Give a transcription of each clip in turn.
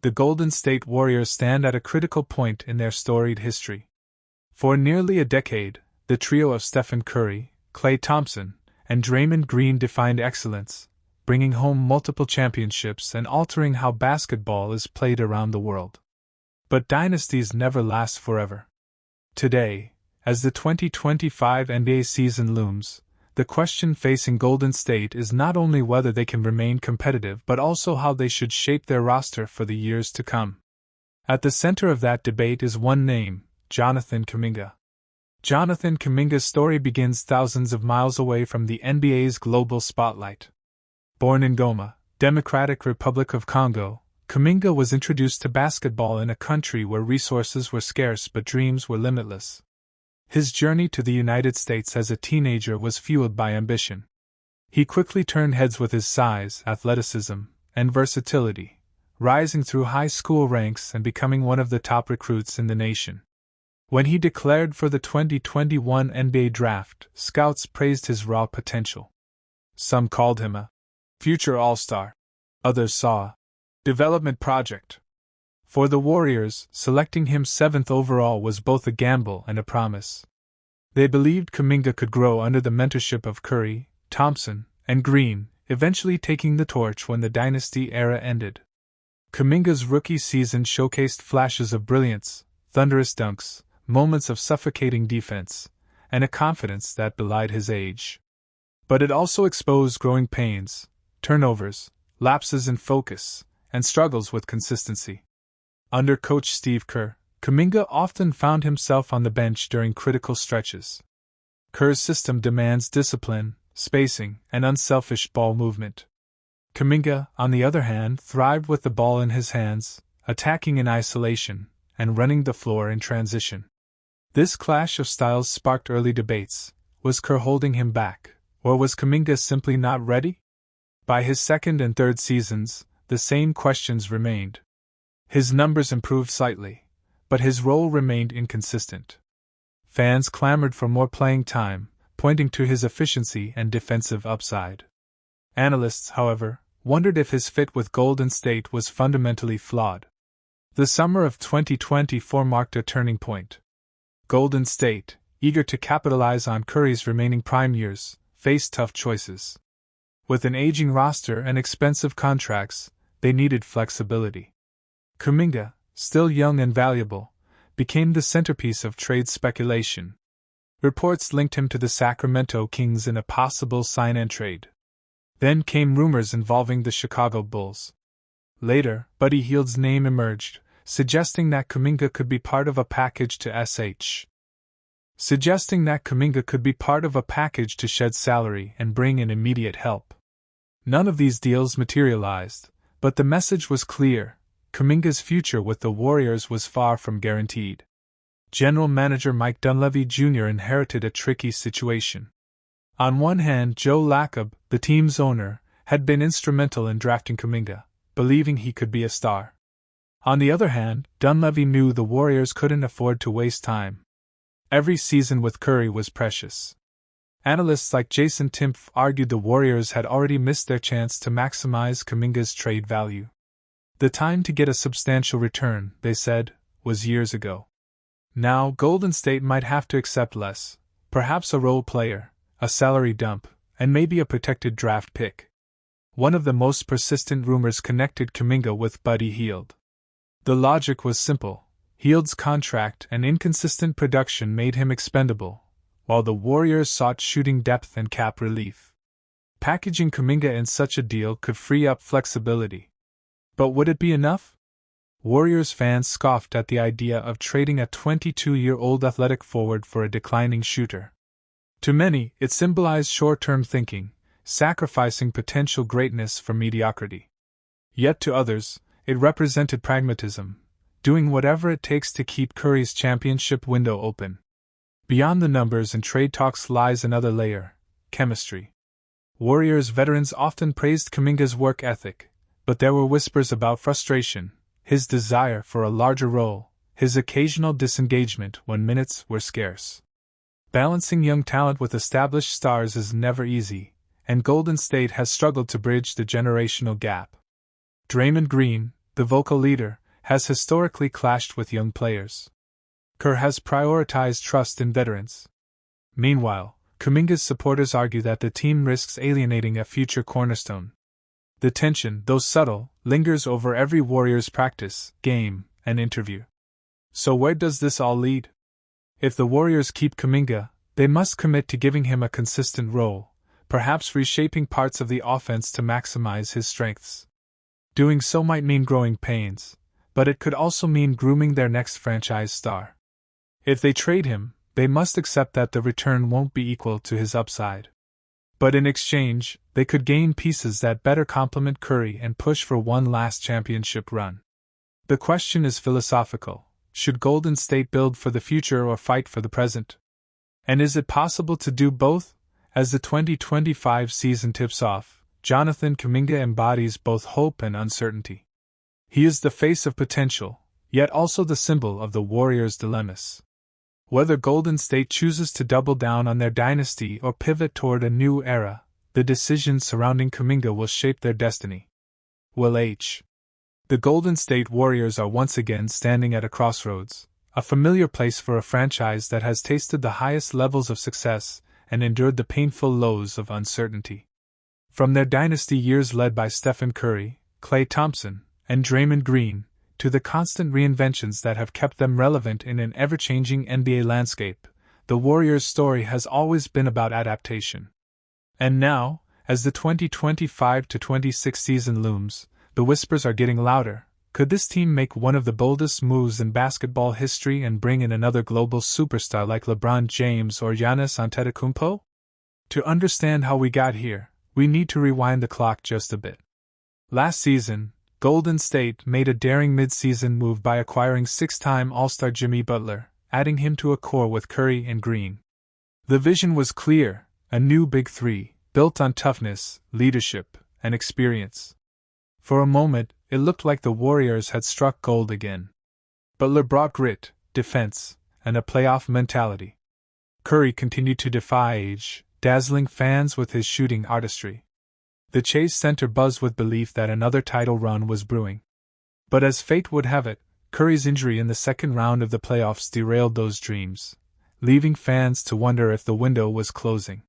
The Golden State Warriors stand at a critical point in their storied history. For nearly a decade, the trio of Stephen Curry, Klay Thompson, and Draymond Green defined excellence, bringing home multiple championships and altering how basketball is played around the world. But dynasties never last forever. Today, as the 2025 NBA season looms, the question facing Golden State is not only whether they can remain competitive but also how they should shape their roster for the years to come. At the center of that debate is one name, Jonathan Kuminga. Jonathan Kuminga's story begins thousands of miles away from the NBA's global spotlight. Born in Goma, Democratic Republic of Congo, Kuminga was introduced to basketball in a country where resources were scarce but dreams were limitless. His journey to the United States as a teenager was fueled by ambition. He quickly turned heads with his size, athleticism, and versatility, rising through high school ranks and becoming one of the top recruits in the nation. When he declared for the 2021 NBA Draft, scouts praised his raw potential. Some called him a future all-star. Others saw a development project. For the Warriors, selecting him 7th overall was both a gamble and a promise. They believed Kuminga could grow under the mentorship of Curry, Thompson, and Green, eventually taking the torch when the dynasty era ended. Kuminga's rookie season showcased flashes of brilliance, thunderous dunks, moments of suffocating defense, and a confidence that belied his age. But it also exposed growing pains, turnovers, lapses in focus, and struggles with consistency. Under coach Steve Kerr, Kuminga often found himself on the bench during critical stretches. Kerr's system demands discipline, spacing, and unselfish ball movement. Kuminga, on the other hand, thrived with the ball in his hands, attacking in isolation, and running the floor in transition. This clash of styles sparked early debates. Was Kerr holding him back, or was Kuminga simply not ready? By his second and third seasons, the same questions remained. His numbers improved slightly, but his role remained inconsistent. Fans clamored for more playing time, pointing to his efficiency and defensive upside. Analysts, however, wondered if his fit with Golden State was fundamentally flawed. The summer of 2024 marked a turning point. Golden State, eager to capitalize on Curry's remaining prime years, faced tough choices. With an aging roster and expensive contracts, they needed flexibility. Kuminga, still young and valuable, became the centerpiece of trade speculation. Reports linked him to the Sacramento Kings in a possible sign-and-trade. Then came rumors involving the Chicago Bulls. Later, Buddy Hield's name emerged, suggesting that Kuminga could be part of a package to shed salary and bring in immediate help. None of these deals materialized, but the message was clear. Kuminga's future with the Warriors was far from guaranteed. General Manager Mike Dunleavy Jr. inherited a tricky situation. On one hand, Joe Lacob, the team's owner, had been instrumental in drafting Kuminga, believing he could be a star. On the other hand, Dunleavy knew the Warriors couldn't afford to waste time. Every season with Curry was precious. Analysts like Jason Timpf argued the Warriors had already missed their chance to maximize Kuminga's trade value. The time to get a substantial return, they said, was years ago. Now Golden State might have to accept less, perhaps a role player, a salary dump, and maybe a protected draft pick. One of the most persistent rumors connected Kuminga with Buddy Hield. The logic was simple. Hield's contract and inconsistent production made him expendable, while the Warriors sought shooting depth and cap relief. Packaging Kuminga in such a deal could free up flexibility. But would it be enough? Warriors fans scoffed at the idea of trading a 22-year-old athletic forward for a declining shooter. To many, it symbolized short-term thinking, sacrificing potential greatness for mediocrity. Yet to others, it represented pragmatism, doing whatever it takes to keep Curry's championship window open. Beyond the numbers and trade talks lies another layer: chemistry. Warriors veterans often praised Kuminga's work ethic, but there were whispers about frustration, his desire for a larger role, his occasional disengagement when minutes were scarce. Balancing young talent with established stars is never easy, and Golden State has struggled to bridge the generational gap. Draymond Green, the vocal leader, has historically clashed with young players. Kerr has prioritized trust in veterans. Meanwhile, Kuminga's supporters argue that the team risks alienating a future cornerstone. The tension, though subtle, lingers over every Warriors practice, game, and interview. So where does this all lead? If the Warriors keep Kuminga, they must commit to giving him a consistent role, perhaps reshaping parts of the offense to maximize his strengths. Doing so might mean growing pains, but it could also mean grooming their next franchise star. If they trade him, they must accept that the return won't be equal to his upside. But in exchange, they could gain pieces that better complement Curry and push for one last championship run. The question is philosophical. Should Golden State build for the future or fight for the present? And is it possible to do both? As the 2025 season tips off, Jonathan Kuminga embodies both hope and uncertainty. He is the face of potential, yet also the symbol of the Warriors' dilemmas. Whether Golden State chooses to double down on their dynasty or pivot toward a new era, the decisions surrounding Kuminga will shape their destiny. Will H. The Golden State Warriors are once again standing at a crossroads, a familiar place for a franchise that has tasted the highest levels of success and endured the painful lows of uncertainty. From their dynasty years led by Stephen Curry, Klay Thompson, and Draymond Green, to the constant reinventions that have kept them relevant in an ever-changing NBA landscape, the Warriors' story has always been about adaptation. And now, as the 2025-26 season looms, the whispers are getting louder. Could this team make one of the boldest moves in basketball history and bring in another global superstar like LeBron James or Giannis Antetokounmpo? To understand how we got here, we need to rewind the clock just a bit. Last season, Golden State made a daring mid-season move by acquiring six-time All-Star Jimmy Butler, adding him to a core with Curry and Green. The vision was clear, a new Big Three, built on toughness, leadership, and experience. For a moment, it looked like the Warriors had struck gold again. Butler brought grit, defense, and a playoff mentality. Curry continued to defy age, dazzling fans with his shooting artistry. The Chase Center buzzed with belief that another title run was brewing. But as fate would have it, Curry's injury in the second round of the playoffs derailed those dreams, leaving fans to wonder if the window was closing.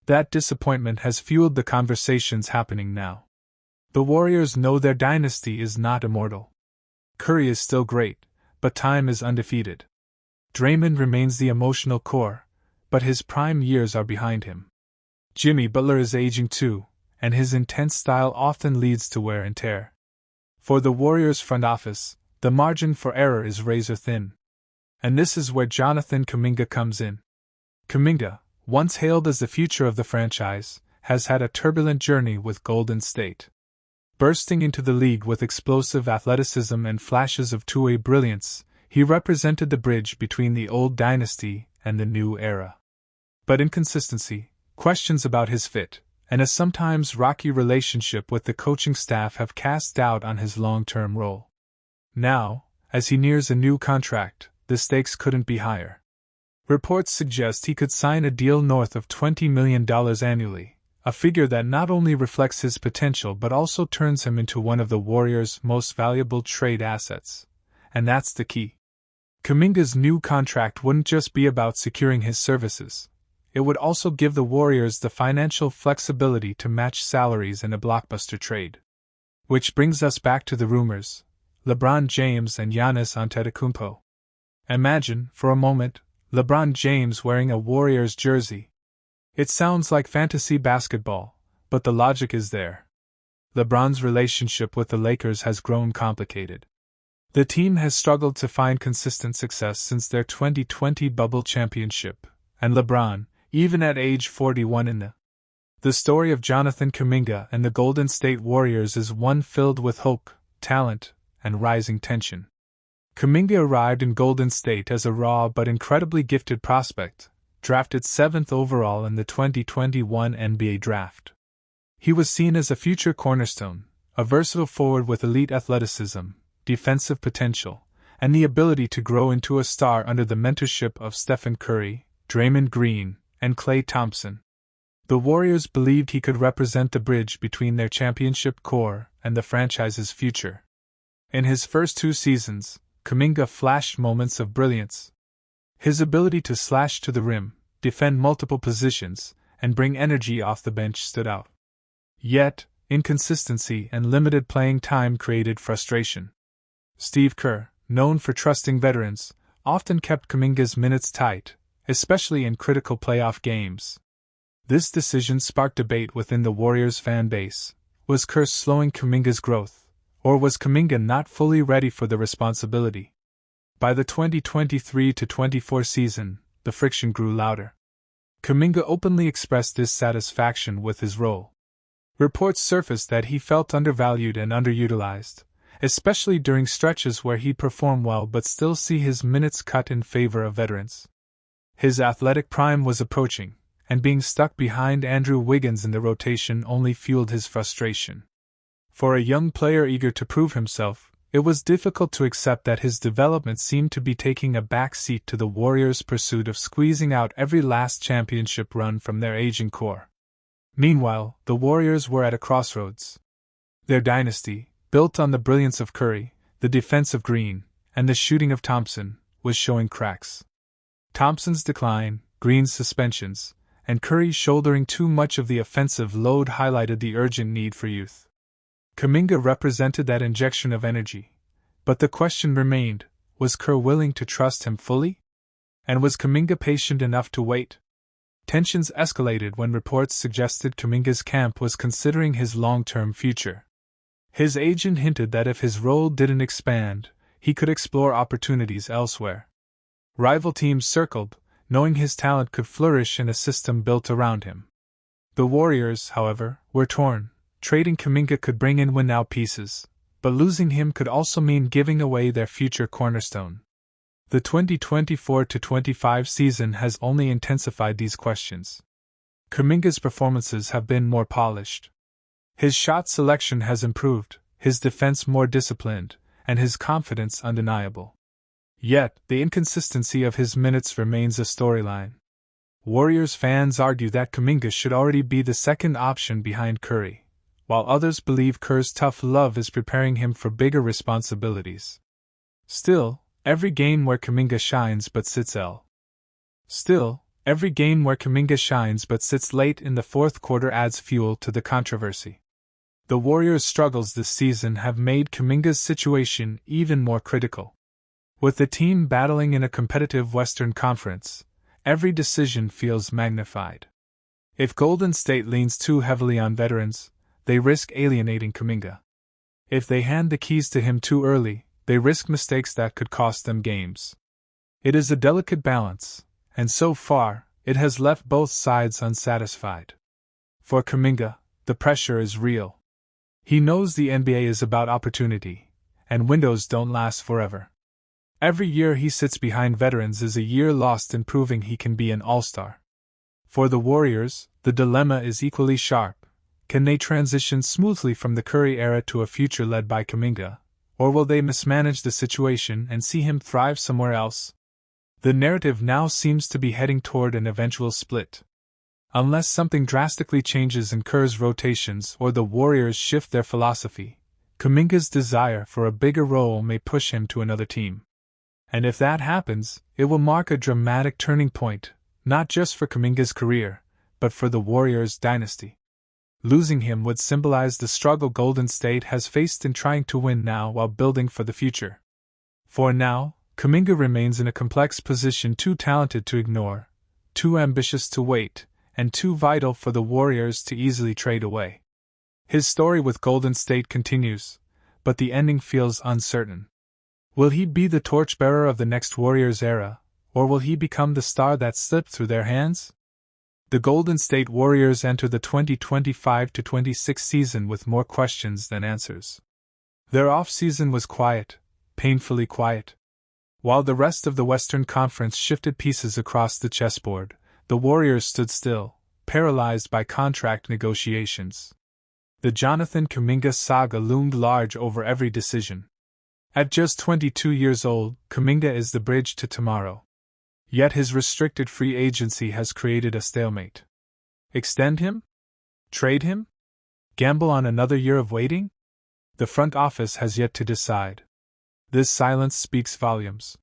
That disappointment has fueled the conversations happening now. The Warriors know their dynasty is not immortal. Curry is still great, but time is undefeated. Draymond remains the emotional core, but his prime years are behind him. Jimmy Butler is aging too, and his intense style often leads to wear and tear. For the Warriors front office, the margin for error is razor thin. And this is where Jonathan Kuminga comes in. Kuminga, once hailed as the future of the franchise, has had a turbulent journey with Golden State. Bursting into the league with explosive athleticism and flashes of two-way brilliance, he represented the bridge between the old dynasty and the new era. But inconsistency, questions about his fit, and a sometimes rocky relationship with the coaching staff have cast doubt on his long-term role. Now, as he nears a new contract, the stakes couldn't be higher. Reports suggest he could sign a deal north of $20 million annually, a figure that not only reflects his potential but also turns him into one of the Warriors' most valuable trade assets. And that's the key. Kuminga's new contract wouldn't just be about securing his services. It would also give the Warriors the financial flexibility to match salaries in a blockbuster trade. Which brings us back to the rumors: LeBron James and Giannis Antetokounmpo. Imagine, for a moment, LeBron James wearing a Warriors jersey. It sounds like fantasy basketball, but the logic is there. LeBron's relationship with the Lakers has grown complicated. The team has struggled to find consistent success since their 2020 bubble championship, and LeBron, even at age 41 in the story of Jonathan Kuminga and the Golden State Warriors is one filled with hope, talent, and rising tension. Kuminga arrived in Golden State as a raw but incredibly gifted prospect, drafted 7th overall in the 2021 NBA Draft. He was seen as a future cornerstone, a versatile forward with elite athleticism, defensive potential, and the ability to grow into a star under the mentorship of Stephen Curry, Draymond Green, and Klay Thompson. The Warriors believed he could represent the bridge between their championship core and the franchise's future. In his first 2 seasons, Kuminga flashed moments of brilliance. His ability to slash to the rim, defend multiple positions, and bring energy off the bench stood out. Yet, inconsistency and limited playing time created frustration. Steve Kerr, known for trusting veterans, often kept Kuminga's minutes tight, especially in critical playoff games. This decision sparked debate within the Warriors fan base. Was Kerr slowing Kuminga's growth, or was Kuminga not fully ready for the responsibility? By the 2023-24 season, the friction grew louder. Kuminga openly expressed dissatisfaction with his role. Reports surfaced that he felt undervalued and underutilized, especially during stretches where he'd perform well but still see his minutes cut in favor of veterans. His athletic prime was approaching, and being stuck behind Andrew Wiggins in the rotation only fueled his frustration. For a young player eager to prove himself, it was difficult to accept that his development seemed to be taking a back seat to the Warriors' pursuit of squeezing out every last championship run from their aging core. Meanwhile, the Warriors were at a crossroads. Their dynasty, built on the brilliance of Curry, the defense of Green, and the shooting of Thompson, was showing cracks. Thompson's decline, Green's suspensions, and Curry shouldering too much of the offensive load highlighted the urgent need for youth. Kuminga represented that injection of energy, but the question remained, was Kerr willing to trust him fully? And was Kuminga patient enough to wait? Tensions escalated when reports suggested Kuminga's camp was considering his long-term future. His agent hinted that if his role didn't expand, he could explore opportunities elsewhere. Rival teams circled, knowing his talent could flourish in a system built around him. The Warriors, however, were torn. Trading Kuminga could bring in win-now pieces, but losing him could also mean giving away their future cornerstone. The 2024-25 season has only intensified these questions. Kuminga's performances have been more polished. His shot selection has improved, his defense more disciplined, and his confidence undeniable. Yet, the inconsistency of his minutes remains a storyline. Warriors fans argue that Kuminga should already be the second option behind Curry, while others believe Kerr's tough love is preparing him for bigger responsibilities. Still, every game where Kuminga shines but sits late in the fourth quarter adds fuel to the controversy. The Warriors' struggles this season have made Kuminga's situation even more critical. With the team battling in a competitive Western Conference, every decision feels magnified. If Golden State leans too heavily on veterans, they risk alienating Kuminga. If they hand the keys to him too early, they risk mistakes that could cost them games. It is a delicate balance, and so far, it has left both sides unsatisfied. For Kuminga, the pressure is real. He knows the NBA is about opportunity, and windows don't last forever. Every year he sits behind veterans is a year lost in proving he can be an all-star. For the Warriors, the dilemma is equally sharp. Can they transition smoothly from the Curry era to a future led by Kuminga, or will they mismanage the situation and see him thrive somewhere else? The narrative now seems to be heading toward an eventual split. Unless something drastically changes in Kerr's rotations or the Warriors shift their philosophy, Kuminga's desire for a bigger role may push him to another team. And if that happens, it will mark a dramatic turning point, not just for Kuminga's career, but for the Warriors' dynasty. Losing him would symbolize the struggle Golden State has faced in trying to win now while building for the future. For now, Kuminga remains in a complex position, too talented to ignore, too ambitious to wait, and too vital for the Warriors to easily trade away. His story with Golden State continues, but the ending feels uncertain. Will he be the torchbearer of the next Warriors era, or will he become the star that slipped through their hands? The Golden State Warriors enter the 2025-26 season with more questions than answers. Their off-season was quiet, painfully quiet. While the rest of the Western Conference shifted pieces across the chessboard, the Warriors stood still, paralyzed by contract negotiations. The Jonathan Kuminga saga loomed large over every decision. At just 22 years old, Kuminga is the bridge to tomorrow. Yet his restricted free agency has created a stalemate. Extend him? Trade him? Gamble on another year of waiting? The front office has yet to decide. This silence speaks volumes.